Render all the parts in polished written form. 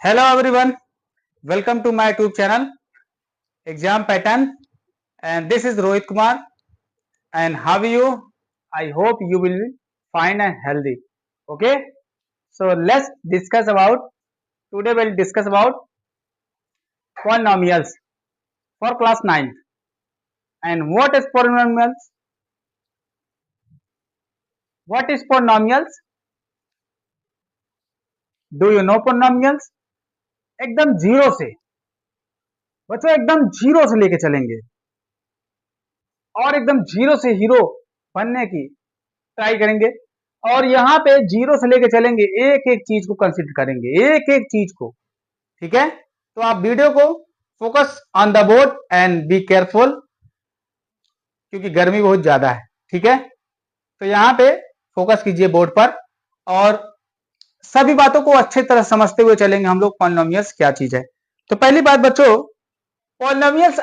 Hello everyone, welcome to my YouTube channel Exam Pattern, and this is Rohit Kumar. And how are you? I hope you will be fine and healthy. Okay, so let's discuss about today. We'll discuss about polynomials for class 9. And what is polynomials? What is polynomials? Do you know polynomials? एकदम zero से बच्चों, एकदम zero से लेके चलेंगे और एकदम zero से हीरो बनने की ट्राई करेंगे। और यहाँ पे जीरो से लेके चलेंगे, एक एक चीज को कंसिडर करेंगे, एक एक चीज को। ठीक है, तो आप वीडियो को focus on the board and be careful, क्योंकि गर्मी बहुत ज्यादा है। ठीक है, तो यहाँ पे फोकस कीजिए बोर्ड पर और सभी बातों को अच्छे तरह समझते हुए चलेंगे हम लोग पॉलिनोमियल्स क्या चीज है। तो पहली बात बच्चों, polynomials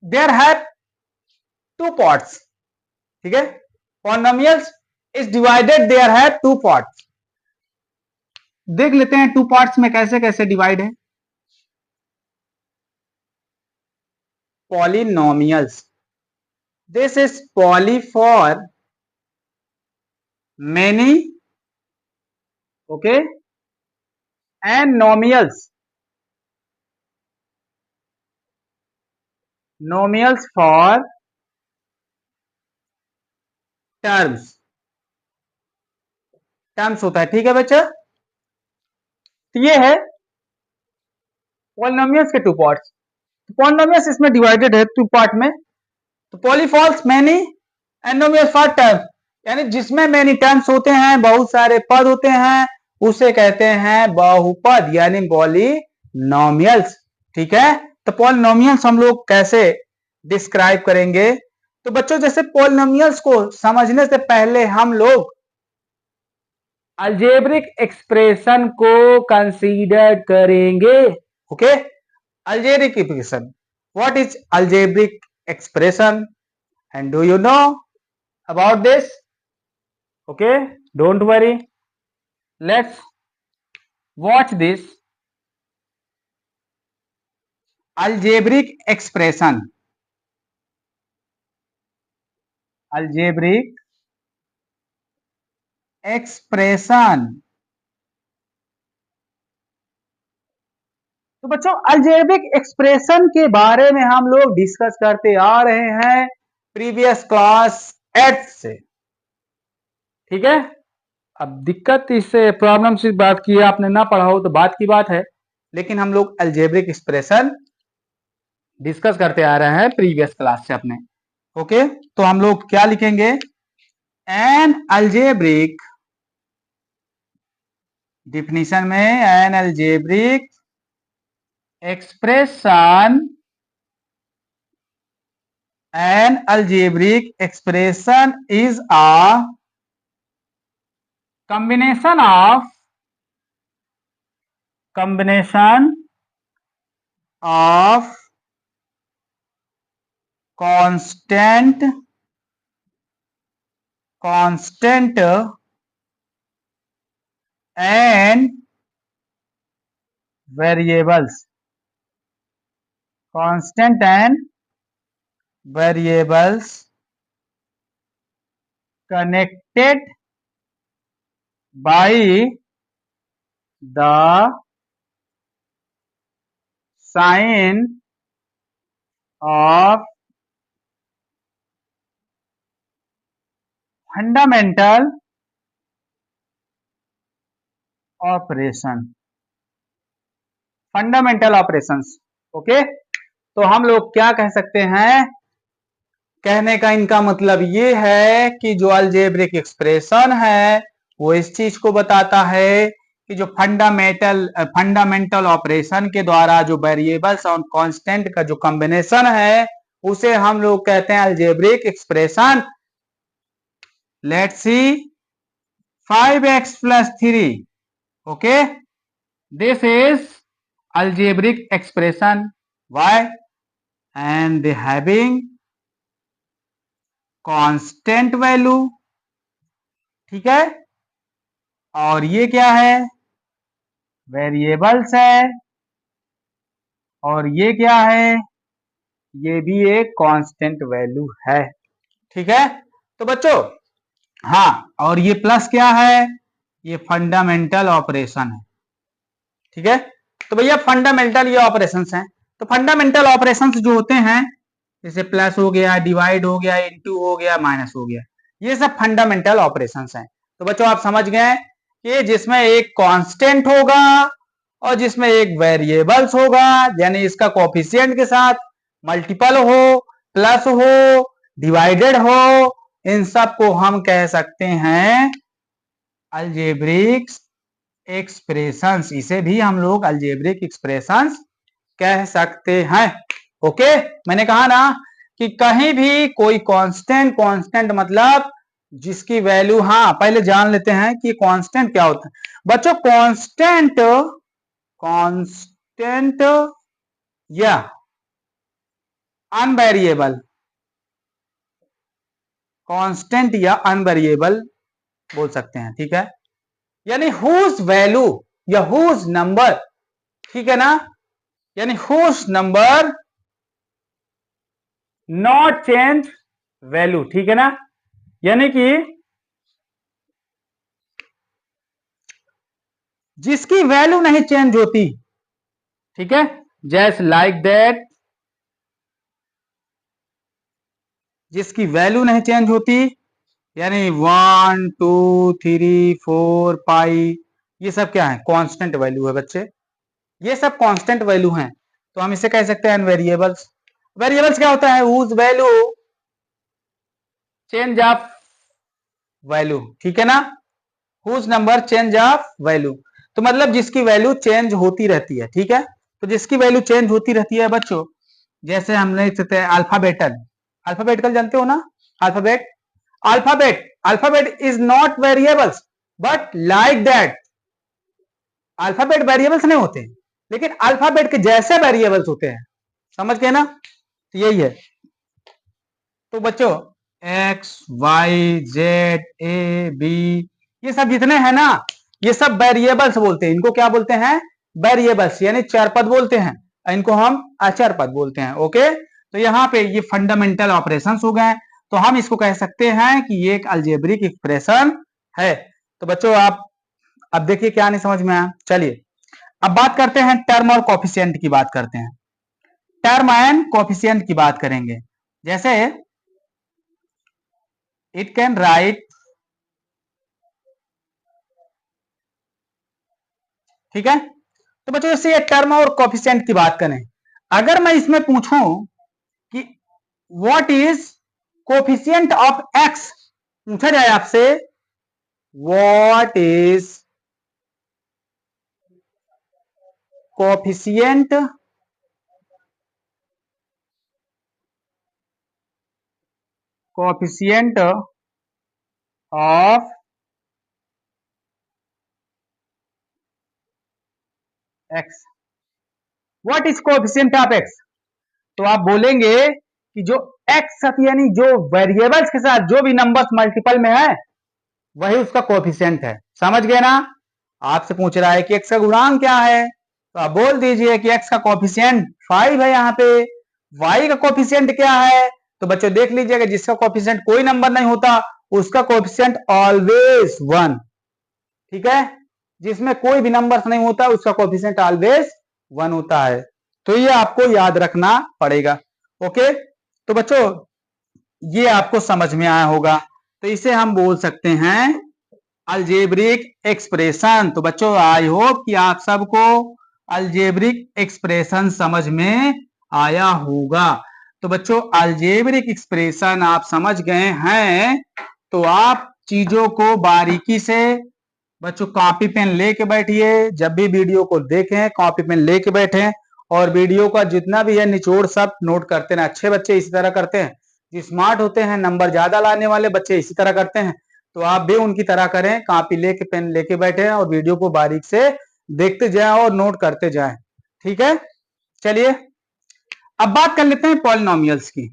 there have two parts. ठीक है, polynomials is divided, there have two parts. देख लेते हैं टू पार्ट्स में कैसे कैसे डिवाइड है। Polynomials, this is poly for many, okay, and nomials for terms होता है। ठीक है बच्चा, तो ये है पॉलिनोमियल्स के टू पार्ट्स। पॉलिनोमियल्स इसमें डिवाइडेड है टू पार्ट में। तो पॉलीफॉल्स मैनी एंड नोमियल्स फॉर टर्म्स, यानी जिसमें मैनी टर्म्स होते हैं, बहुत सारे पद होते हैं, उसे कहते हैं बहुपद यानी पॉलिनोमियल्स। ठीक है, तो पॉलिनोमियल्स हम लोग कैसे डिस्क्राइब करेंगे? तो बच्चों, जैसे पॉलिनोमियल्स को समझने से पहले हम लोग अलजेब्रिक एक्सप्रेशन को कंसीडर करेंगे। Okay, algebraic expression, what is algebraic expression and do you know about this? Okay, don't worry, let's watch this algebraic expression. Algebraic expression, तो बच्चों अलजेब्रिक एक्सप्रेशन के बारे में हम लोग डिस्कस करते आ रहे हैं प्रीवियस क्लास 8 से। ठीक है, अब दिक्कत इससे प्रॉब्लम से बात की है, आपने ना पढ़ा हो तो बात की बात है, लेकिन हम लोग अलजेब्रिक एक्सप्रेशन डिस्कस करते आ रहे हैं प्रीवियस क्लास से अपने। ओके, तो हम लोग क्या लिखेंगे? एन अलजेब्रिक, डिफिनीशन में N algebraic expression, N algebraic expression is a combination of constant and variables, constant and variables connected by the sign of fundamental operation, fundamental operations. Okay, तो हम लोग क्या कह सकते हैं? कहने का इनका मतलब ये है कि जो अलजेब्रिक एक्सप्रेशन है वो इस चीज को बताता है कि जो फंडामेंटल ऑपरेशन के द्वारा जो वेरिएबल्स और कांस्टेंट का जो कॉम्बिनेशन है उसे हम लोग कहते हैं algebraic expression. Let's see 5x plus 3, okay, this is algebraic expression. Why? And they having constant value। ठीक है, और ये क्या है? वेरिएबल्स है, और ये क्या है, ये भी एक कांस्टेंट वैल्यू है। ठीक है, तो बच्चों हाँ, और ये प्लस क्या है, ये फंडामेंटल ऑपरेशन है। ठीक है, तो भैया फंडामेंटल ये ऑपरेशंस हैं। तो फंडामेंटल ऑपरेशंस जो होते हैं, जैसे प्लस हो गया, डिवाइड हो गया, इनटू हो गया, माइनस हो गया, ये सब फंडामेंटल ऑपरेशंस हैं। तो बच्चों आप समझ गए कि जिसमें एक कांस्टेंट होगा और जिसमें एक वेरिएबल्स होगा, यानी इसका कोफिशिएंट के साथ मल्टीपल हो, प्लस हो, डिवाइडेड हो, इन सब को हम कह सकते हैं अलजेब्रिक एक्सप्रेशंस। इसे भी हम लोग अलजेब्रिक एक्सप्रेशंस कह सकते हैं। ओके, मैंने कहा ना कि कहीं भी कोई कांस्टेंट, कांस्टेंट मतलब जिसकी वैल्यू, हाँ पहले जान लेते हैं कि कांस्टेंट क्या होता है बच्चों। कांस्टेंट, कांस्टेंट या अनवेरिएबल, कांस्टेंट या अनवेरिएबल बोल सकते हैं। ठीक है, यानी हुज वैल्यू या हुज नंबर, ठीक है ना, यानी whose number not change value. ठीक है ना, यानी कि जिसकी वैल्यू नहीं चेंज होती। ठीक है, जैसे लाइक दैट, जिसकी वैल्यू नहीं चेंज होती, यानी 1 2 3 4 5, ये सब क्या है, कांस्टेंट वैल्यू है बच्चे, ये सब कांस्टेंट वैल्यू हैं। तो हम इसे कह सकते हैं वेरिएबल्स। वेरिएबल्स क्या होता है, whose value change of value. ठीक है ना, whose number change of value, तो मतलब जिसकी वैल्यू चेंज होती रहती है। ठीक है, तो जिसकी वैल्यू चेंज होती रहती है बच्चों, जैसे हम लिख सकते हैं अल्फाबेटल, अल्फाबेटिकल जानते हो ना, alphabet, alphabet, alphabet is not variables, but like that, alphabet variables नहीं होते, लेकिन अल्फाबेट के जैसे वेरिएबल्स होते हैं। समझ गए ना, तो यही है। तो बच्चों x y z a b, ये सब जितने हैं ना, ये सब वेरिएबल्स बोलते हैं। इनको क्या बोलते हैं, वेरिएबल्स, यानी चर पद बोलते हैं, इनको हम अचर पद बोलते हैं। ओके, तो यहाँ पे ये फंडामेंटल ऑपरेशंस हो गए, तो हम इसको कह सकते हैं कि ये एक अलजेब्रिक एक्सप्रेशन है। तो बच्चों आप अब देखिए क्या नहीं समझ में आया, चलिए अब बात करते हैं टर्म और कोफिशिएंट की बात करते हैं। टर्म एंड कोफिशिएंट की बात करेंगे, जैसे इट कैन राइट, ठीक है, तो बच्चों जैसे ये टर्म और कोफिशिएंट की बात करें, अगर मैं इसमें पूछूं कि what is coefficient of x, पूछा जाए आपसे what is coefficient coefficient of x, what is coefficient of x, तो आप बोलेंगे कि जो एक्स यानी जो वेरिएबल्स के साथ जो भी नंबर्स मल्टीपल में है वही उसका कोफिशिएंट है। समझ गए ना, आपसे पूछ रहा है कि एक्स का गुणांक क्या है, तो आप बोल दीजिए कि एक्स का कोफिशिएंट 5 है। यहाँ पे वाई का कोफिशिएंट क्या है, तो बच्चों देख लीजिएगा, जिसका कोफिशिएंट कोई नंबर नहीं होता उसका कोफिशिएंट ऑलवेज 1। ठीक है, जिसमें कोई भी नंबर नहीं होता उसका कोफिशिएंट ऑलवेज 1 होता है। तो ये आपको याद रखना पड़ेगा। ओके, तो बच्चों ये आपको समझ में आया होगा, तो इसे हम बोल सकते हैं अलजेब्रिक एक्सप्रेशन। तो बच्चों आई होप कि आप सबको अलजेब्रिक एक्सप्रेशन समझ में आया होगा। तो बच्चों अलजेब्रिक एक्सप्रेशन आप समझ गए हैं, तो आप चीजों को बारीकी से, बच्चों कॉपी पेन लेके बैठिए, जब भी वीडियो को देखें कॉपी पेन लेके बैठे, और वीडियो का जितना भी है निचोड़ सब नोट करते हैं। अच्छे बच्चे इसी तरह करते हैं, जो स्मार्ट होते हैं, नंबर ज्यादा लाने वाले बच्चे इसी तरह करते हैं। तो आप भी उनकी तरह करें, कॉपी लेके पेन लेके बैठे और वीडियो को बारीक से देखते जाएं और नोट करते जाएं। ठीक है, चलिए अब बात कर लेते हैं पॉलिनोमियल्स की,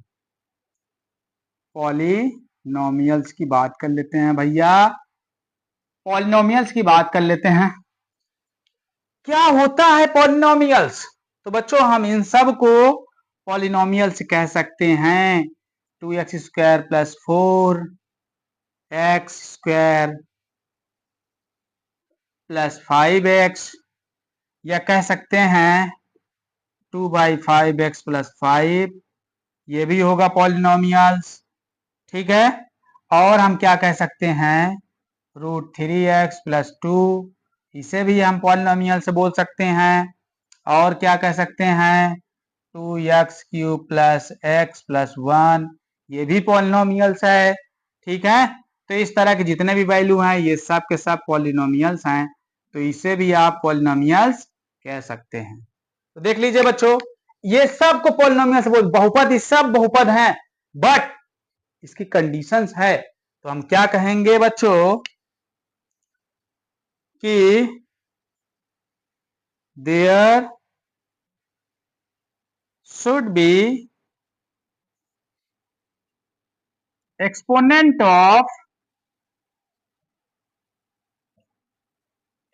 पॉलिनोमियल्स की बात कर लेते हैं भैया, पॉलिनोमियल्स की बात कर लेते हैं। क्या होता है पॉलिनोमियल्स? तो बच्चों हम इन सब को पॉलिनोमियल्स कह सकते हैं। 2x² + 4x² + 5x, या कह सकते हैं 2/5x + 5, ये भी होगा पॉलिनोमियल्स। ठीक है, और हम क्या कह सकते हैं √3x + 2, इसे भी हम पॉलिनोमियल से बोल सकते हैं। और क्या कह सकते हैं 2x³ + x + 1, ये भी पॉलिनोमियल्स है। ठीक है, तो इस तरह के जितने भी वैल्यू हैं ये सब के सब पॉलिनोमियल्स हैं, तो इसे भी आप पॉलिनोमियल्स कह सकते हैं। तो देख लीजिए बच्चों, ये सब को पॉलिनोमियल्स बोल, बहुपद ये सब बहुपद हैं, बट इसकी कंडीशंस है। तो हम क्या कहेंगे बच्चों कि there should be exponent of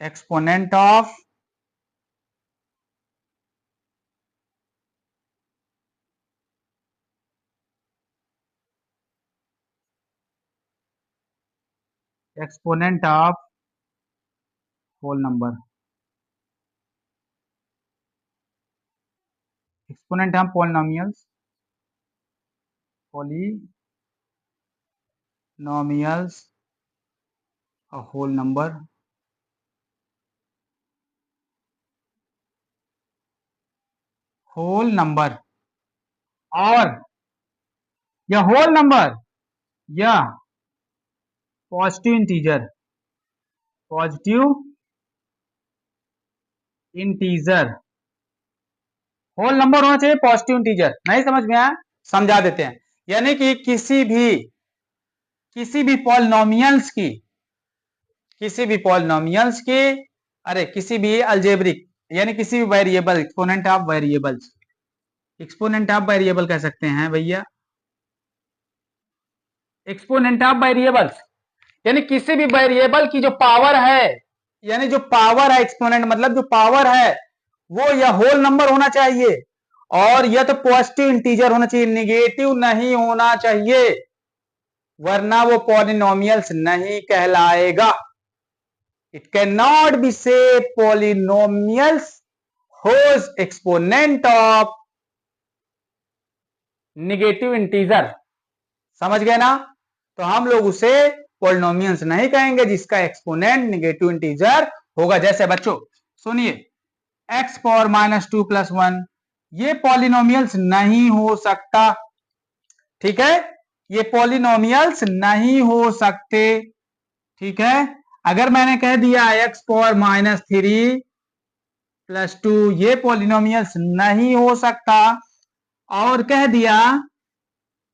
exponent of exponent of whole number, exponent of polynomials a whole number, whole number, और या होल नंबर या positive integer, positive integer, whole number होना चाहिए, पॉजिटिव इंटीजर। नहीं समझ में आया, समझा देते हैं। यानी कि किसी भी पॉलिनोमियल्स की, किसी भी पॉलिनोमियल्स की, अरे किसी भी अलजेब्रिक, यानी किसी भी variable, exponent of variables, exponent of variable कह सकते हैं भैया, एक्सपोनेंट ऑफ वेरिएबल्स, यानी किसी भी वेरिएबल की जो पावर है, यानी जो पावर है, एक्सपोनेंट मतलब जो पावर है वो या होल नंबर होना चाहिए, और या तो पॉजिटिव इंटीजर होना चाहिए, निगेटिव नहीं होना चाहिए, वरना वो पॉलिनोमियल्स नहीं कहलाएगा। It cannot be say polynomials whose exponent of negative integer, समझ गए ना? तो हम लोग उसे पॉलिनोमियल्स नहीं कहेंगे जिसका एक्सपोनेंट नेगेटिव इंटीजर होगा। जैसे बच्चों सुनिए, x⁻² + 1, ये पॉलिनोमियल्स नहीं हो सकता। ठीक है, ये पॉलिनोमियल्स नहीं हो सकते। ठीक है, अगर मैंने कह दिया x⁻³ + 2 ये पॉलिनोमियल्स नहीं हो सकता, और कह दिया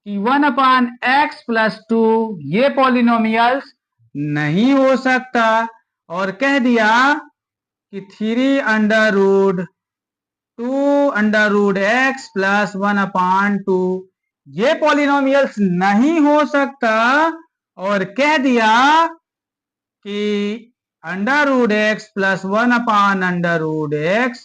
कि 1/x + 2 ये पॉलिनोमियल्स नहीं हो सकता, और कह दिया कि 3√2√x + 1/2 ये पॉलिनोमियल्स नहीं हो सकता, और कह दिया कि √x + 1/√x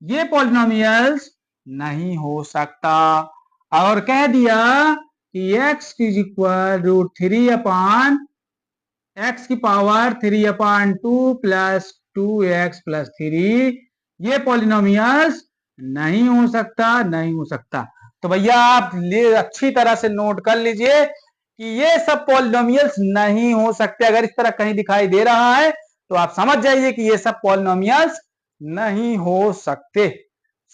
ये पॉलिनोमियल्स नहीं हो सकता, और कह दिया कि x √3/x⁻² + 2x + 3 ये पॉलिनोमियल्स नहीं हो सकता, नहीं हो सकता। तो भैया आप अच्छी तरह से नोट कर लीजिए कि ये सब पॉलिनोमियल्स नहीं हो सकते। अगर इस तरह कहीं दिखाई दे रहा है तो आप समझ जाइए कि ये सब पॉलिनोमियल्स नहीं हो सकते।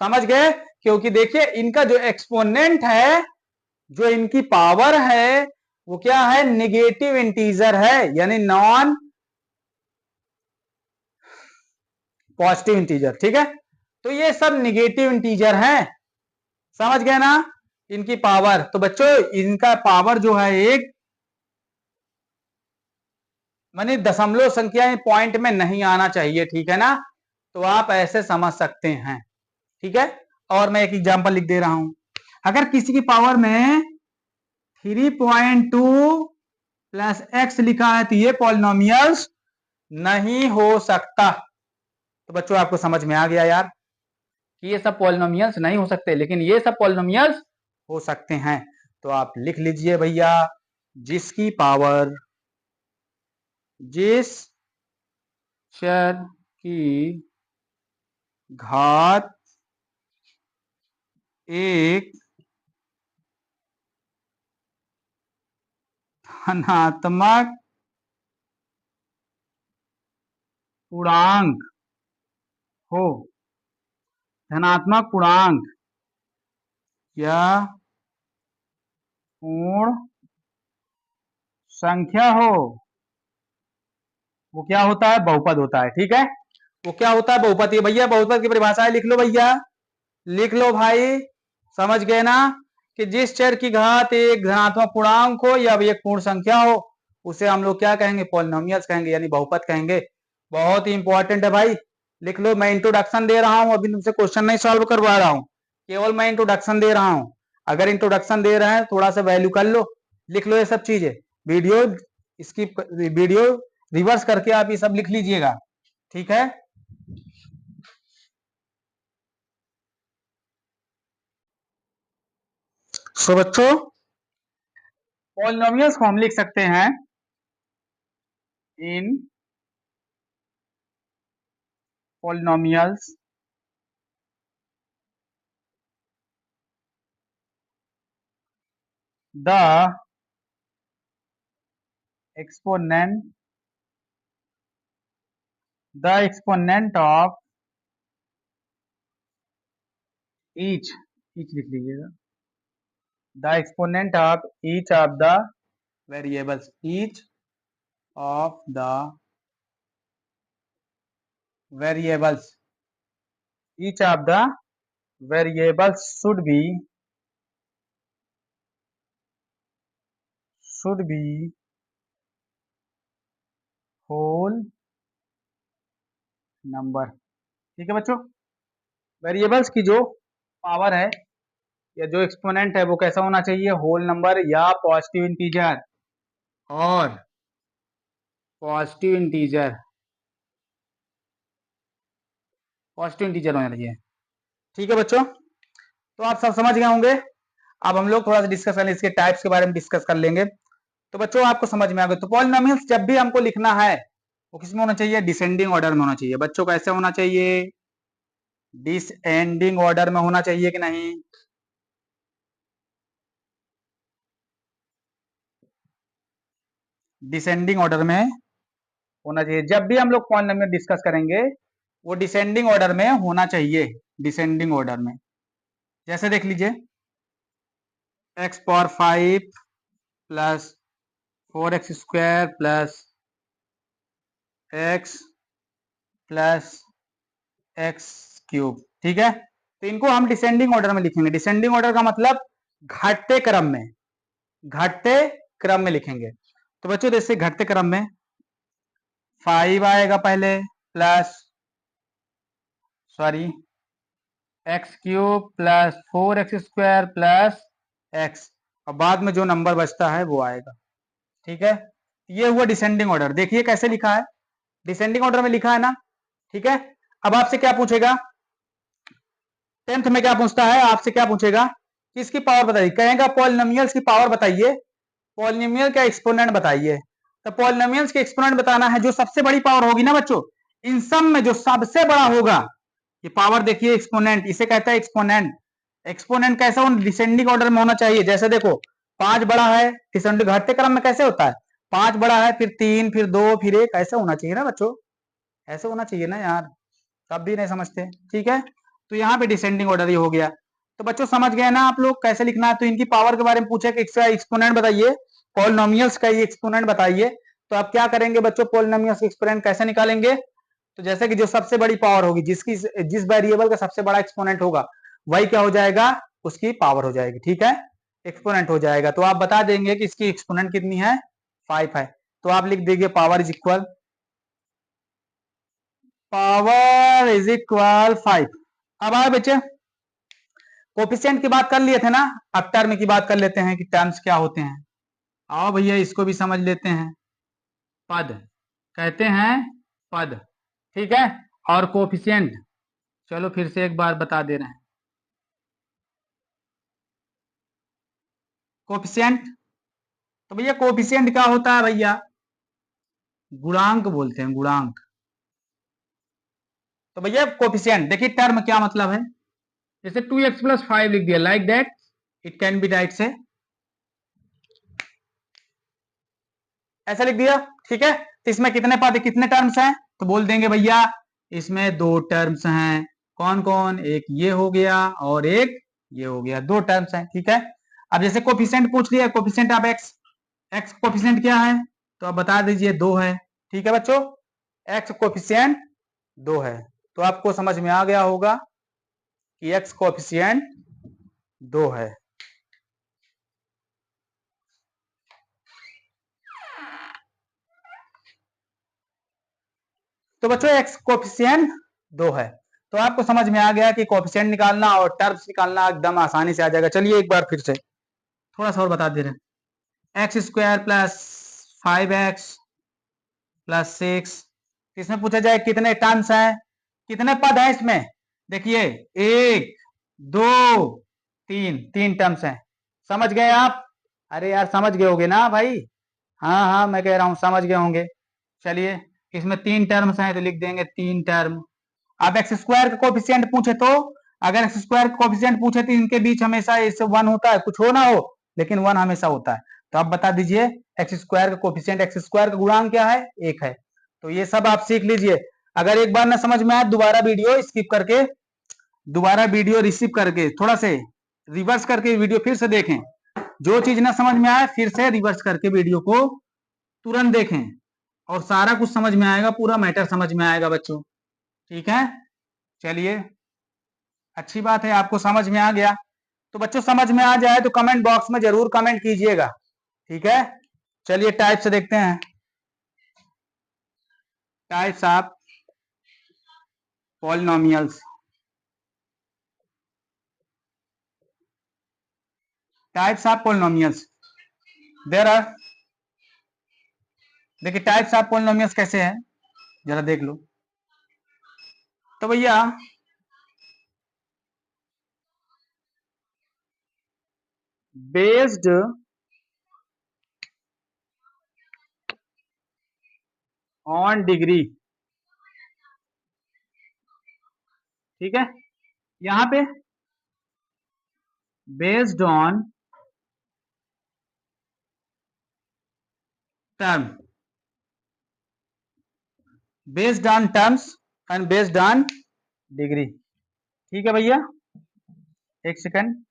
समझ गए? क्योंकि देखिए इनका जो एक्सपोनेंट है, जो इनकी पावर है, वो क्या है, नेगेटिव इंटीजर है, यानी नॉन पॉजिटिव इंटीजर। ठीक है, तो ये सब नेगेटिव इंटीजर हैं। समझ गए ना इनकी पावर? तो बच्चों इनका पावर जो है एक माने दशमलव संख्या पॉइंट में नहीं आना चाहिए। ठीक है ना, तो आप ऐसे समझ सकते हैं। ठीक है, और मैं एक एग्जांपल लिख दे रहा हूं, अगर किसी की पावर में 3.2 + x लिखा है तो ये पॉलिनोमियल्स नहीं हो सकता। तो बच्चों आपको समझ में आ गया यार कि ये सब पॉलिनोमियल्स नहीं हो सकते, लेकिन ये सब पॉलिनोमियल्स हो सकते हैं। तो आप लिख लीजिए भैया, जिसकी पावर, जिस चर की घात एक धनात्मक पूर्णांक हो, धनात्मक पूर्णांक या पूर्ण संख्या हो, वो क्या होता है? बहुपद होता है। ठीक है, वो क्या होता है? बहुपद। ये भैया बहुपद की परिभाषा है, लिख लो भैया, लिख लो भाई, समझ गए ना? कि जिस चर की घात एक धनात्मक पूर्णांक हो या एक पूर्ण संख्या हो, उसे हम लोग क्या कहेंगे? पॉलिनोमियल्स कहेंगे, यानी बहुपद कहेंगे। बहुत ही इंपॉर्टेंट है भाई, लिख लो। मैं इंट्रोडक्शन दे रहा हूं, अभी तुमसे क्वेश्चन नहीं सॉल्व करवा रहा हूं, केवल मैं इंट्रोडक्शन दे रहा हूं। अगर इंट्रोडक्शन दे रहे हैं, थोड़ा सा वैल्यू कर लो, लिख लो ये सब चीजें। वीडियो इसकी वीडियो रिवर्स करके आप ये सब लिख लीजिएगा। ठीक है, सो बच्चों पॉलिनोमियल्स को हम लिख सकते हैं in polynomials the exponent of each लिख लीजिएगा, the exponent of each of the variables, each of the variables, each of the variables should be whole number। ठीक है बच्चों, वेरिएबल्स की जो पावर है या जो एक्सपोनेंट है वो कैसा होना चाहिए? होल नंबर या पॉजिटिव इंटीजर, और पॉजिटिव इंटीजर, पॉजिटिव इंटीजर होना चाहिए। ठीक है बच्चों, तो आप सब समझ गए होंगे। अब हम लोग थोड़ा सा डिस्कस कर लेंगे, इसके टाइप्स के बारे में डिस्कस कर लेंगे। तो बच्चों आपको समझ में आ गया। तो पॉलिनोमियल्स जब भी हमको लिखना है वो किस में होना चाहिए? डिसेंडिंग ऑर्डर में होना चाहिए। बच्चों कैसे होना चाहिए? डिसेंडिंग ऑर्डर में होना चाहिए कि नहीं? डिसेंडिंग ऑर्डर में होना चाहिए। जब भी हम लोग पॉलिनोमियल डिस्कस करेंगे वो डिसेंडिंग ऑर्डर में होना चाहिए, डिसेंडिंग ऑर्डर में। जैसे देख लीजिए, x power 5 plus 4x² plus x plus x cube. ठीक है, तो इनको हम डिसेंडिंग ऑर्डर में लिखेंगे। डिसेंडिंग ऑर्डर का मतलब घटते क्रम में, घटते क्रम में लिखेंगे। तो बच्चों जैसे घटते क्रम में 5 आएगा पहले, plus sorry x cube plus 4x² plus x, और बाद में जो नंबर बचता है वो आएगा। ठीक है, ये हुआ डिसेंडिंग ऑर्डर। देखिए कैसे लिखा है, डिसेंडिंग ऑर्डर में लिखा है ना। ठीक है, अब आपसे क्या पूछेगा? 10th में क्या पूछता है आपसे? क्या पूछेगा? किसकी पावर बताइए? कहेगा पॉलिनोमियल्स की पावर बताइए, पॉलिनोमियल का एक्सपोनेंट बताइए। तो पॉलिनोमियल्स के एक्सपोनेंट बताना है, जो सबसे बड़ी पावर होगी ना बच्चों, इन सब में जो सबसे बड़ा होगा, ये पावर देखिए एक्सपोनेंट, इसे कहता है एक्सपोनेंट। एक्सपोनेंट कैसा होना? डिसेंडिंग ऑर्डर में होना चाहिए। जैसे देखो 5 बड़ा है, डिसेंडिंग घटते क्रम में कैसे होता है? 5 बड़ा है, फिर 3, फिर 2, फिर 1, ऐसा होना चाहिए ना बच्चों, ऐसे होना चाहिए ना यार, तब भी नहीं समझते। ठीक है, तो यहाँ पे डिसेंडिंग ऑर्डर ही हो गया। तो बच्चों समझ गए ना आप लोग कैसे लिखना है? तो इनकी पावर के बारे में पूछे कि इसका एक्सपोनेंट बताइए, पॉलिनोमियल्स का ये एक्सपोनेंट बताइए। तो आप क्या करेंगे बच्चों? पॉलिनोमियल्स का एक्सपोनेंट कैसे निकालेंगे? तो जैसे कि जो सबसे बड़ी पावर होगी, जिस वेरिएबल का सबसे बड़ा एक्सपोनेंट होगा, वही क्या हो जाएगा? उसकी पावर हो जाएगी। ठीक है, एक्सपोनेंट हो जाएगा। तो आप बता देंगे कि इसकी एक्सपोनेंट कितनी है? 5 है। तो आप लिख दीजिए power is equal, power is equal 5। अब आए बच्चे, कोफिशिएंट की बात कर लिए थे ना, अब टर्म की बात कर लेते हैं कि टर्म्स क्या होते हैं। आओ भैया इसको भी समझ लेते हैं। पद कहते हैं पद। ठीक है, और कोफिशिएंट, चलो फिर से एक बार बता दे रहे हैं। कोफिशिएंट, तो भैया कोफिशिएंट क्या होता है भैया? गुणांक बोलते हैं, गुणांक। तो भैया कोफिशिएंट देखिए टर्म क्या मतलब है, जैसे 2x+5 लिख दिया, like that it can be right से ऐसा लिख दिया, ठीक है। तो इसमें कितने पद, कितने टर्म्स हैं? तो बोल देंगे भैया इसमें दो टर्म्स हैं। कौन कौन? एक ये हो गया और एक ये हो गया, दो टर्म्स हैं, ठीक है। अब जैसे कोफिशिएंट पूछ लिया, coefficient of x, x coefficient क्या है? तो आप बता दीजिए, दो है, ठीक है बच्चों। एक्स कोफिशिएंट दो है, तो आपको समझ में आ गया होगा कि एक्स कोफिशिएंट दो है। तो बच्चों एक्स कोफिशिएंट दो है, तो आपको समझ में आ गया कि कोफिशिएंट निकालना और टर्म्स निकालना एकदम आसानी से आ जाएगा। चलिए एक बार फिर से थोड़ा सा और बता दे रहे हैं। x² + 5x + 6, इसमें पूछा जाए कितने टर्म्स हैं, कितने पद हैं इसमें? देखिए एक, दो, तीन, तीन टर्म्स हैं। समझ गए आप? अरे यार समझ गए होगे ना भाई? हाँ हाँ मैं कह रहा हूं समझ गए होंगे। चलिए इसमें तीन टर्म्स हैं तो लिख देंगे तीन टर्म। अब x² का कोफिशिएंट पूछे तो, अगर x² का कोफिशिएंट पूछे तो इनके बीच हमेशा इससे वन होता है, कुछ हो ना हो लेकिन वन हमेशा होता है। तो आप बता दीजिए x² का कोफिशिएंट, x² का गुणांक क्या है? एक है। तो ये सब आप सीख लीजिए। अगर एक बार ना समझ में आए दोबारा वीडियो स्किप करके, दोबारा वीडियो रिसीव करके थोड़ा से रिवर्स करके वीडियो फिर से देखें। जो चीज ना समझ में आए फिर से रिवर्स करके वीडियो को तुरंत देखें और सारा कुछ समझ में आएगा, पूरा मैटर समझ में आएगा बच्चों, ठीक है। चलिए अच्छी बात है, आपको समझ में आ गया। तो बच्चों समझ में आ जाए तो कमेंट बॉक्स में जरूर कमेंट कीजिएगा, ठीक है। चलिए टाइप से देखते हैं, types of polynomials. Types of polynomials there are, देखिए टाइप्स ऑफ पॉलिनोमियल्स कैसे हैं जरा देख लो। तो भैया बेस्ड ऑन डिग्री, ठीक है। यहां पे based on term, based on terms and based on degree, ठीक है भैया। एक सेकंड,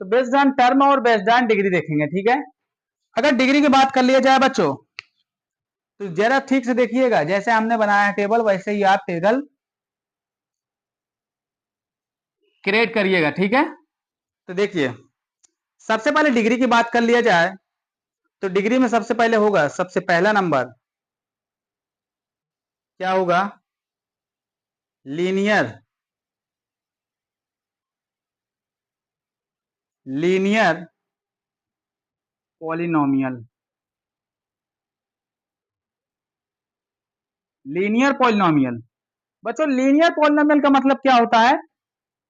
तो बेस्ड ऑन टर्म और बेस्ड ऑन डिग्री देखेंगे, ठीक है। अगर डिग्री की बात कर लिया जाए बच्चों तो जरा ठीक से देखिएगा, जैसे हमने बनाया है टेबल वैसे ही आप टेबल क्रिएट करिएगा, ठीक है। तो देखिए सबसे पहले डिग्री की बात कर लिया जाए तो डिग्री में सबसे पहले होगा, सबसे पहला नंबर क्या होगा? Linear, linear polynomial, linear polynomial. बच्चों लीनियर पॉलिनोमियल का मतलब क्या होता है?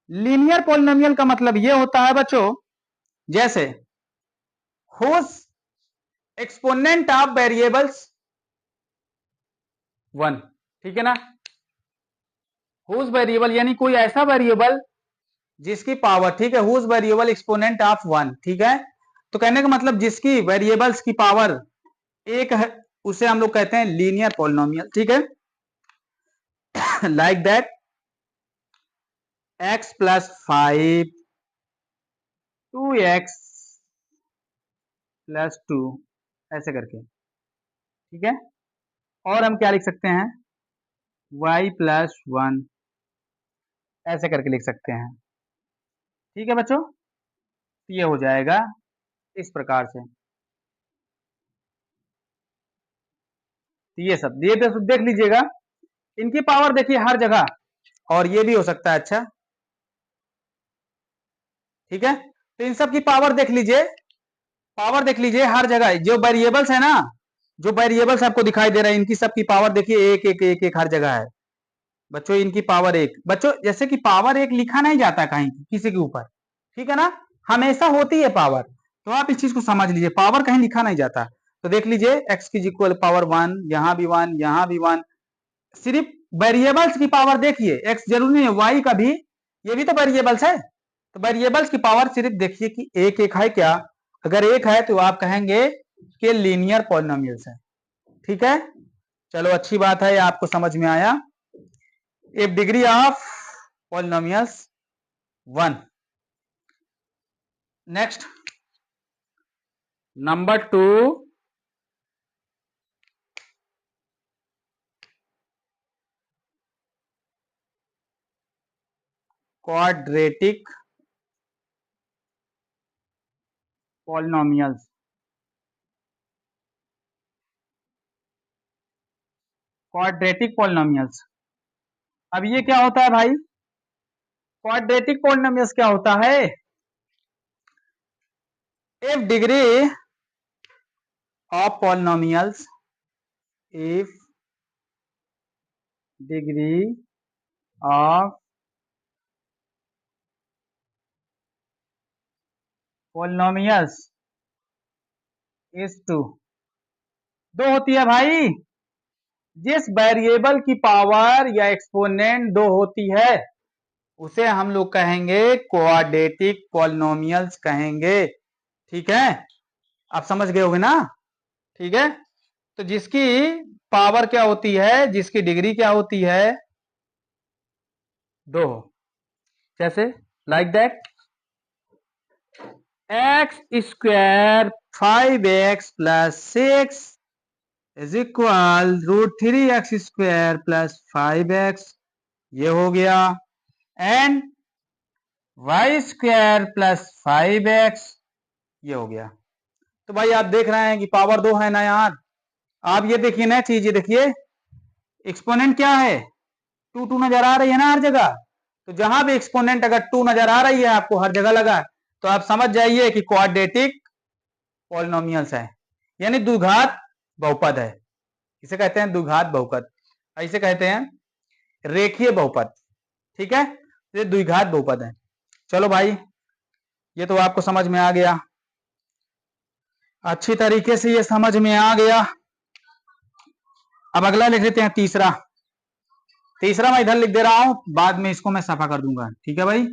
लीनियर पॉलिनोमियल का मतलब यह होता है बच्चों, जैसे whose exponent of variables one, ठीक है ना। whose वेरिएबल यानी कोई ऐसा वेरिएबल जिसकी पावर, ठीक है, whose variable exponent of one, ठीक है। तो कहने का मतलब जिसकी वेरिएबल्स की पावर एक है उसे हम लोग कहते हैं लीनियर पॉलिनोमियल, ठीक है। लाइक दैट x+5 2x+2 ऐसे करके, ठीक है। और हम क्या लिख सकते हैं? y+1 ऐसे करके लिख सकते हैं। ठीक है बच्चों, तो ये हो जाएगा इस प्रकार से। तो ये सब ये देख लीजिएगा, इनकी पावर देखिए हर जगह, और ये भी हो सकता है। अच्छा ठीक है, तो इन सब की पावर देख लीजिए, पावर देख लीजिए हर जगह। जो वेरिएबल्स है ना, जो वेरिएबल्स आपको दिखाई दे रहा है, इनकी सबकी पावर देखिए एक एक एक एक हर जगह है बच्चों। इनकी पावर एक, बच्चों जैसे कि पावर एक लिखा नहीं जाता कहीं किसी के ऊपर, ठीक है ना, हमेशा होती है पावर। तो आप इस चीज को समझ लीजिए, पावर कहीं लिखा नहीं जाता। तो देख लीजिए एक्स की इक्वल पावर 1, यहाँ भी 1, यहाँ भी 1। सिर्फ वेरिएबल्स की पावर देखिए, एक्स जरूरी नहीं है, वाई का भी, ये भी तो वेरिएबल्स है। तो वेरिएबल्स की पावर सिर्फ देखिए कि एक एक है क्या। अगर एक है तो आप कहेंगे कि लीनियर पॉलिनोमियल्स है। ठीक है, चलो अच्छी बात है, आपको समझ में आया। If degree of polynomials 1। Next number 2, quadratic polynomials. Quadratic polynomials, अब ये क्या होता है भाई? क्वाड्रेटिक पॉलिनोमियल्स क्या होता है? If degree of polynomials, if degree of polynomials is 2। दो होती है भाई, जिस वेरिएबल की पावर या एक्सपोनेंट दो होती है उसे हम लोग कहेंगे क्वाड्रेटिक पॉलिनोमियल्स कहेंगे। ठीक है, आप समझ गए होगे ना? ठीक है, तो जिसकी पावर क्या होती है, जिसकी डिग्री क्या होती है, दो, जैसे like that x square 5x plus 6 is equal √3x² plus 5x, ये हो गया। एंड y² प्लस 5x, ये हो गया। तो भाई आप देख रहे हैं कि पावर दो है ना यार। आप ये देखिए ना चीज, ये देखिए एक्सपोनेंट क्या है, टू टू नजर आ रही है ना हर जगह। तो जहां भी एक्सपोनेंट अगर टू नजर आ रही है आपको हर जगह लगा, तो आप समझ जाइए कि क्वाड्रेटिक पॉलिनोमियल्स है, यानी द्विघात बहुपद है। इसे कहते हैं द्विघात बहुपद, ऐसे कहते हैं रेखीय बहुपद। ठीक है, ये द्विघात बहुपद है। चलो भाई, ये तो आपको समझ में आ गया, अच्छी तरीके से ये समझ में आ गया। अब अगला लिख लेते हैं तीसरा। तीसरा मैं इधर लिख दे रहा हूं, बाद में इसको मैं सफा कर दूंगा। ठीक है भाई,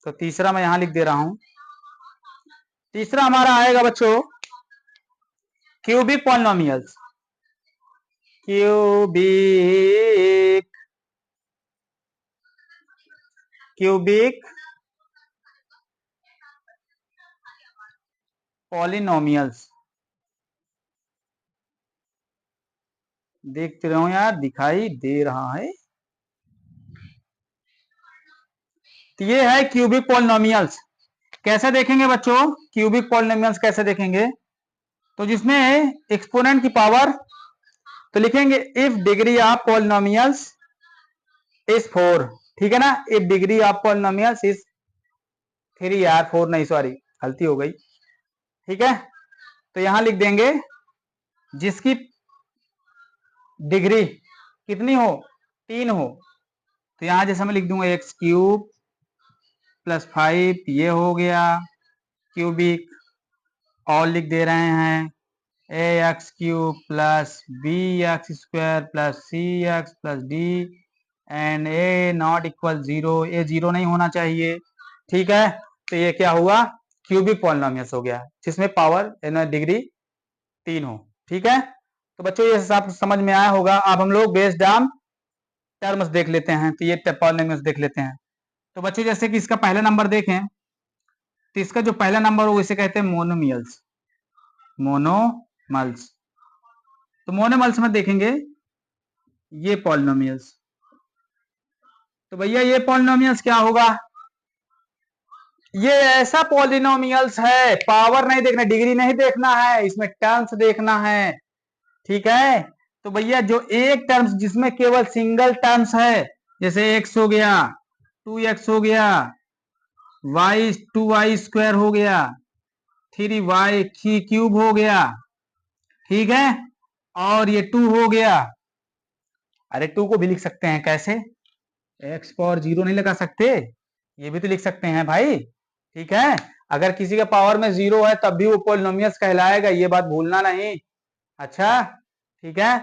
तो तीसरा मैं यहां लिख दे रहा हूं। तीसरा हमारा आएगा बच्चों cubic polynomials. Cubic cubic polynomials, देखते रहो यार, दिखाई दे रहा है। तो ये है क्यूबिक पॉलिनोमियल्स। कैसे देखेंगे बच्चों क्यूबिक पॉलिनोमियल्स, कैसे देखेंगे? तो जिसमें एक्सपोनेंट की पावर, तो लिखेंगे if degree of polynomials is 4। ठीक है ना, if degree of polynomials is 3, यार 4 नहीं, सॉरी गलती हो गई। ठीक है, तो यहां लिख देंगे जिसकी डिग्री कितनी हो, 3 हो। तो यहां जैसे मैं लिख दूंगा x³ प्लस 5, ये हो गया क्यूबिक। और लिख दे रहे हैं ax³ plus bx² plus cx plus d and a not equal 0, ए 0 नहीं होना चाहिए। ठीक है, तो ये क्या हुआ, क्यूबिक पॉलिनोमियल्स हो गया जिसमें पावर डिग्री 3 हो। ठीक है, तो बच्चों ये सब समझ में आया होगा। अब हम लोग बेस्ड ऑन टर्म्स देख लेते हैं, तो ये पॉलिनोमियल्स देख लेते हैं। तो बच्चों जैसे कि इसका पहला नंबर देखें, तो इसका जो पहला नंबर हो इसे कहते हैं मोनोमियल्स। मोनोमल्स, तो मोनोमल्स में देखेंगे ये पॉलिनोमियल्स, तो भैया ये पॉलिनोमियल्स क्या होगा, ये ऐसा पॉलिनोमियल्स है, पावर नहीं देखना, डिग्री नहीं देखना है, इसमें टर्म्स देखना है, ठीक है। तो भैया जो एक टर्म्स जिसमें केवल सिंगल टर्म्स है, जैसे x हो गया, 2x हो गया, y 2y स्क्वायर हो गया, 3y 3 क्यूब हो गया, ठीक है, और ये 2 हो गया। अरे 2 को भी लिख सकते हैं, कैसे, x पावर 0 नहीं लगा सकते, ये भी तो लिख सकते हैं भाई, ठीक है। अगर किसी का पावर में 0 है तब भी वो पॉलिनोमियल्स कहलाएगा, ये बात भूलना नहीं। अच्छा, ठीक है।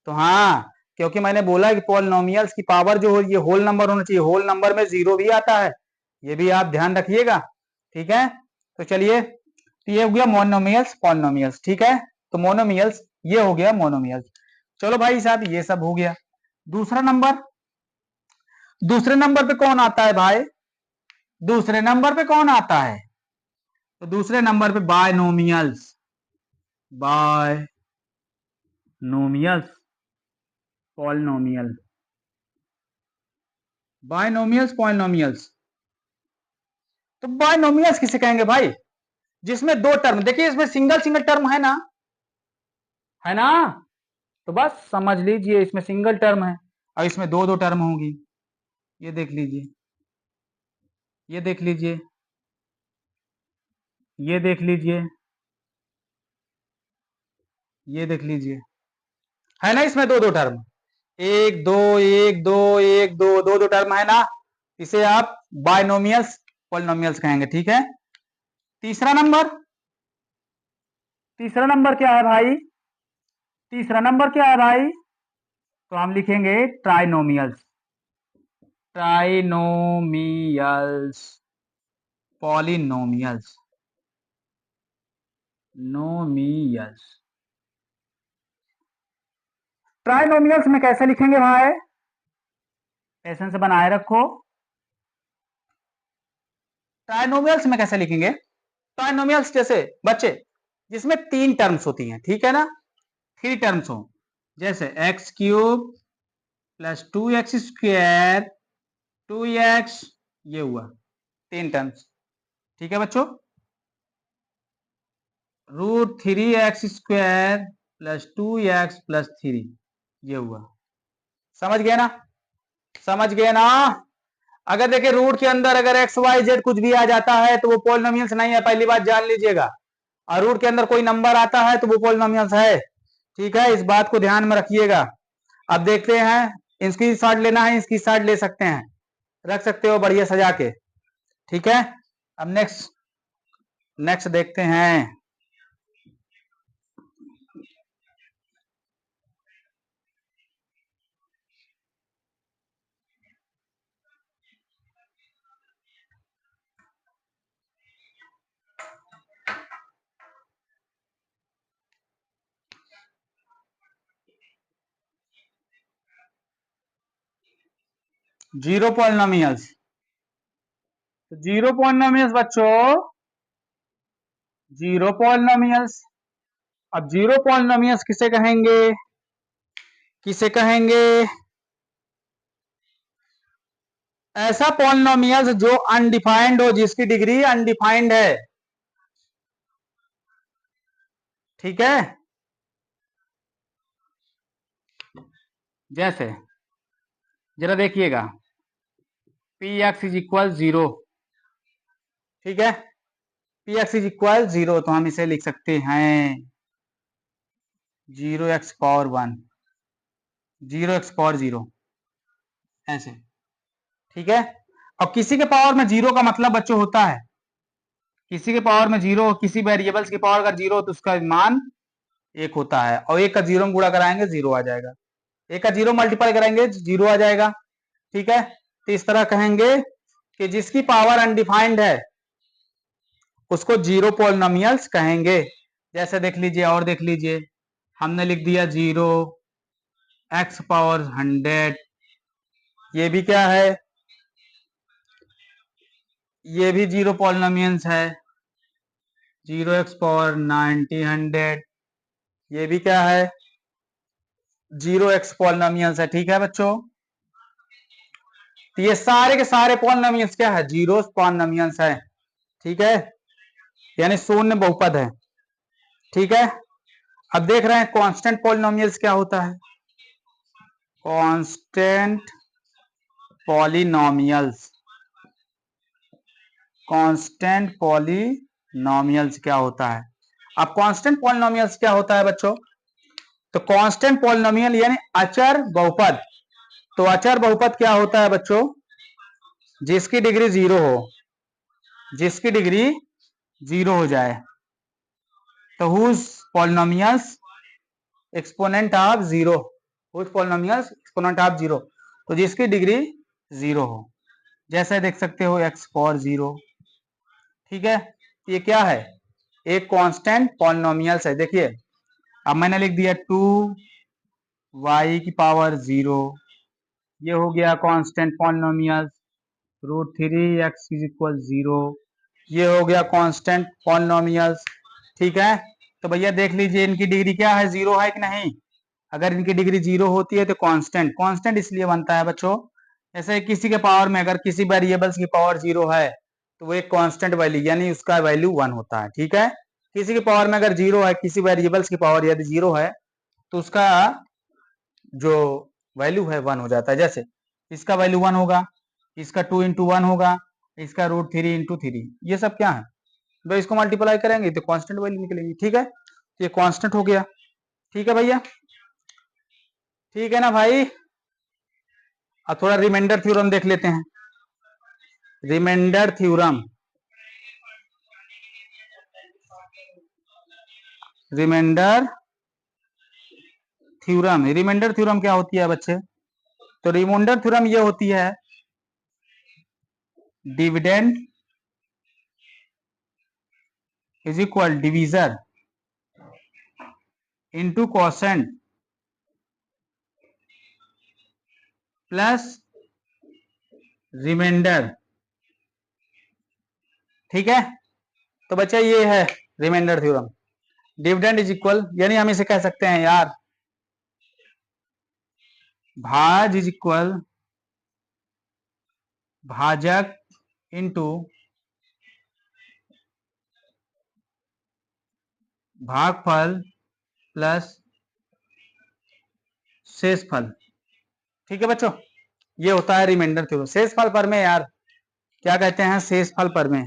तो हाँ, क्योंकि मैंने बोला कि पॉलिनोमियल्स की पावर जो हो ये होल नंबर होना चाहिए, होल नंबर में 0 भी आता है, ये भी आप ध्यान रखिएगा, ठीक है। तो चलिए, तो ये हो गया मोनोमियल्स पॉलिनोमियल्स, ठीक है। तो मोनोमियल्स ये हो गया मोनोमियल्स। चलो भाई साहब, ये सब हो गया। दूसरा नंबर, दूसरे नंबर पे कौन आता है भाई, दूसरे नंबर पे कौन आता है, तो दूसरे नंबर पे बायनोमियल्स, बायनोमियल्स पॉलिनोमियल, बायनोमियल्स पॉलिनोमियल्स। तो बायनोमियल्स किसे कहेंगे भाई, जिसमें दो टर्म, देखिए इसमें सिंगल सिंगल टर्म है ना, है ना, तो बस समझ लीजिए इसमें सिंगल टर्म है, और इसमें दो दो टर्म होंगी। ये देख लीजिए, ये देख लीजिए, ये देख लीजिए, ये देख लीजिए, है ना, इसमें दो दो टर्म, एक दो एक दो एक दो, दो दो टर्म है ना, इसे आप बायनोमियल्स पॉलिनोमियल्स कहेंगे, ठीक है। तीसरा नंबर, तीसरा नंबर क्या है भाई, तीसरा नंबर क्या है भाई, तो हम लिखेंगे ट्राइनोमियल्स, ट्राइनोमियल्स पॉलिनोमियल्स, नोमियल्स। ट्राइनोमियल्स में कैसे लिखेंगे भाई, पेशेंस बनाए रखो। ट्राइनोमियल्स में कैसे लिखेंगे, ट्राइनोमियल्स जैसे बच्चे जिसमें तीन टर्म्स होती हैं, ठीक है ना, थ्री टर्म्स हो, जैसे x cube plus 2x square 2x, ये हुआ तीन टर्म्स, ठीक है बच्चों। √3x² प्लस 2x+3, ये हुआ, समझ गए ना, समझ गए ना। अगर देखिए रूट के अंदर अगर एक्स वाई जेड कुछ भी आ जाता है तो वो पॉलिनोमियल्स नहीं है, पहली बात जान लीजिएगा, और रूट के अंदर कोई नंबर आता है तो वो पॉलिनोमियल्स है, ठीक है, इस बात को ध्यान में रखिएगा। अब देखते हैं, इसकी शॉट लेना है, इसकी शॉट ले सकते हैं, रख सकते हो बढ़िया सजा के, ठीक है। अब नेक्स्ट, नेक्स्ट देखते हैं। 0 पॉलिनोमियल्स, तो 0 पॉलिनोमियल्स बच्चों, 0 पॉलिनोमियल्स। अब 0 पॉलिनोमियल्स किसे कहेंगे, किसे कहेंगे, ऐसा पॉलिनोमियल्स जो अनडिफाइंड हो, जिसकी डिग्री अनडिफाइंड है, ठीक है। जैसे जरा देखिएगा, पी एक्स इज इक्वल 0, ठीक है, पी एक्स इज इक्वल 0, तो हम इसे लिख सकते हैं 0x⁴1, 0x⁴0, ऐसे, ठीक है। अब किसी के पावर में 0 का मतलब बच्चों होता है, किसी के पावर में 0, किसी वेरिएबल्स की पावर अगर 0 तो उसका मान 1 होता है, और 1 का 0 में गुणा कराएंगे 0 आ जाएगा, 1 का 0 मल्टीप्लाई कराएंगे 0 आ जाएगा, ठीक है। तो इस तरह कहेंगे कि जिसकी पावर अनडिफाइंड है उसको 0 पॉलिनोमियल्स कहेंगे। जैसे देख लीजिए, और देख लीजिए, हमने लिख दिया 0x⁴100, ये भी क्या है, ये भी 0 पॉलिनोमियल्स है, 0x⁴90 100, ये भी क्या है, 0x पॉलिनोमियल्स है, ठीक है बच्चों। तो ये सारे के सारे पॉलिनोमियल्स क्या है, जीरोस पॉलिनोमियल्स है, ठीक है, यानी शून्य बहुपद है, ठीक है। अब देख रहे हैं कांस्टेंट पॉलिनोमियल्स क्या होता है, कांस्टेंट पॉलिनोमियल्स, कांस्टेंट पॉलिनोमियल्स क्या होता है। अब कांस्टेंट पॉलिनोमियल्स क्या होता है बच्चों, तो कांस्टेंट पॉलिनोमियल यानी अचर बहुपद। तो अचर बहुपद क्या होता है बच्चों, जिसकी डिग्री जीरो हो, जिसकी डिग्री जीरो हो जाए, तो whose polynomials exponent of zero, whose polynomials exponent of zero, तो जिसकी डिग्री जीरो हो, जैसे देख सकते हो एक्स फॉर जीरो, ठीक है। ये क्या है, एक कांस्टेंट पॉलिनोमियल्स है। देखिए अब मैंने लिख दिया 2y की पावर जीरो, ये हो गया constant polynomials, √3x is equal zero, ये हो गया कांस्टेंट पॉलिनोमियल्स, ठीक है। तो भैया देख लीजिए इनकी डिग्री क्या है, जीरो है कि नहीं। अगर इनकी डिग्री जीरो होती है तो कांस्टेंट, कांस्टेंट इसलिए बनता है बच्चों, जैसे किसी के पावर में अगर किसी वेरिएबल्स की पावर जीरो है तो वो एक कांस्टेंट वैल्यू यानी उसका वैल्यू वन होता है, ठीक है। किसी के पावर में अगर जीरो है, किसी वेरिएबल्स की पावर यदि जीरो है तो उसका जो वैल्यू है वन हो जाता है। जैसे इसका वैल्यू वन होगा, इसका 2 × 1 होगा, इसका √3 × 3, ये सब क्या है भाई, इसको मल्टीप्लाई करेंगे तो कांस्टेंट वैल्यू निकलेगी, ठीक है। तो ये कांस्टेंट हो गया, ठीक है भैया, ठीक है ना भाई। अब थोड़ा रिमाइंडर थ्योरम देख लेते हैं, remainder theorem, remainder theorem, remainder theorem क्या होती है बच्चे, तो रिमाइंडर थ्योरम ये होती है dividend is equal divisor into quotient plus remainder, ठीक है। तो बच्चा ये है remainder theorem, dividend is equal यानी हम इसे कह सकते हैं यार भाज इज इक्वल भाजक इनटू भागफल प्लस शेषफल, ठीक है बच्चों। ये होता है रिमाइंडर थ्योरम। शेषफल पर में यार क्या कहते हैं, शेषफल पर में,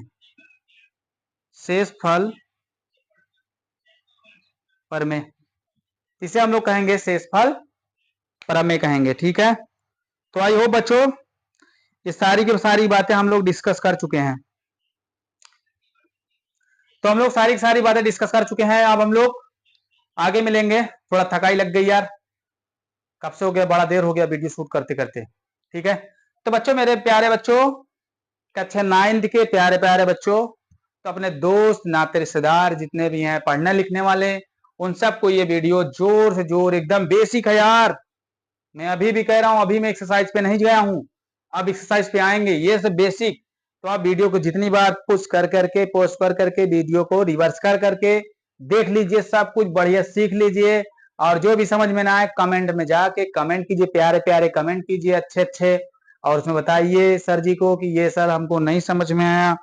शेषफल पर में, इसे हम लोग कहेंगे शेषफल प्रमेय कहेंगे, ठीक है। तो आई होप बच्चों ये सारी की सारी बातें हम लोग डिस्कस कर चुके हैं, तो हम लोग सारी की सारी बातें डिस्कस कर चुके हैं। अब हम लोग आगे मिलेंगे, थोड़ा थकाई लग गई यार, कब से हो गया, बड़ा देर हो गया वीडियो शूट करते करते, ठीक है। तो बच्चों मेरे प्यारे बच्चों, कक्षा 9 के प्यारे प्यारे बच्चों, तो अपने दोस्त नाते रिश्तेदार जितने भी हैं पढ़ने लिखने वाले, उन सबको ये वीडियो जोर से जोर, एकदम बेसिक है यार, मैं अभी भी कह रहा हूं, अभी मैं एक्सरसाइज पे नहीं गया हूं, अब एक्सरसाइज पे आएंगे, ये सब बेसिक। तो आप वीडियो को जितनी बार पुश कर करके, पोस्ट कर करके, वीडियो को रिवर्स कर करके देख लीजिए, सब कुछ बढ़िया सीख लीजिए। और जो भी समझ में ना आए कमेंट में जाके कमेंट कीजिए, प्यारे प्यारे कमेंट कीजिए अच्छे अच्छे, और उसमें बताइए सर जी को कि ये सर हमको नहीं समझ में आया,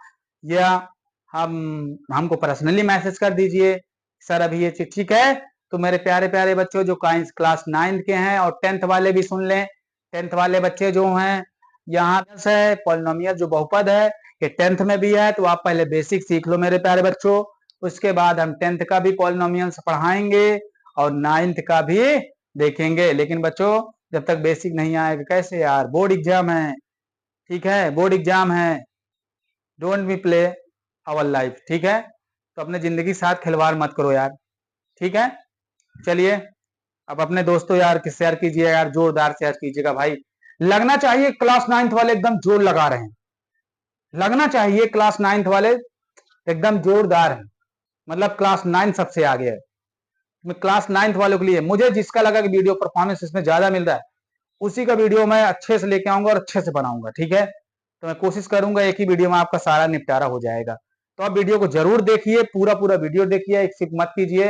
या हमको पर्सनली मैसेज कर दीजिए सर अभी ये चीज ठीक है। तो मेरे प्यारे प्यारे बच्चों जो क्लास 9 के हैं और 10th वाले भी सुन लें, 10th वाले बच्चे जो हैं, यहाँ है पॉलिनोमियल जो बहुपद है ये 10th में भी है, तो आप पहले बेसिक सीख लो मेरे प्यारे बच्चों, उसके बाद हम 10th का भी पॉलिनोमियल्स पढ़ाएंगे और 9th का भी देखेंगे। लेकिन बच्चों जब तक बेसिक नहीं आएगा कैसे यार, बोर्ड एग्जाम है, ठीक है, बोर्ड एग्जाम है, don't be play our life, ठीक है। तो अपने जिंदगी साथ खिलवाड़ मत करो यार, ठीक है। चलिए अब अपने दोस्तों यार कि शेयर कीजिए यार, जोरदार शेयर कीजिएगा भाई, लगना चाहिए क्लास 9th वाले एकदम जोर लगा रहे हैं, लगना चाहिए क्लास 9th वाले एकदम जोरदार है, मतलब क्लास 9 सबसे आगे है। मैं क्लास 9th वालों के लिए, मुझे जिसका लगा कि वीडियो परफॉर्मेंस इसमें ज्यादा मिल रहा है उसी का वीडियो मैं अच्छे से लेके आऊंगा और अच्छे से बनाऊंगा, ठीक है। तो मैं कोशिश करूंगा एक ही वीडियो में आपका सारा निपटारा हो जाएगा। तो आप वीडियो को जरूर देखिए, पूरा पूरा वीडियो देखिए, एक सिर्फ मत कीजिए,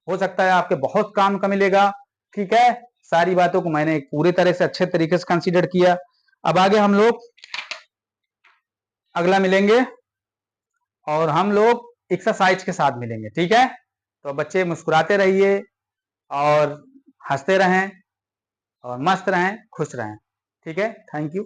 हो सकता है आपके बहुत काम का मिलेगा, ठीक है। सारी बातों को मैंने पूरे तरह से अच्छे तरीके से कंसीडर किया, अब आगे हम लोग अगला मिलेंगे और हम लोग एक्सरसाइज के साथ मिलेंगे, ठीक है। तो बच्चे मुस्कुराते रहिए और हंसते रहें और मस्त रहें, खुश रहें, ठीक है। Thank you.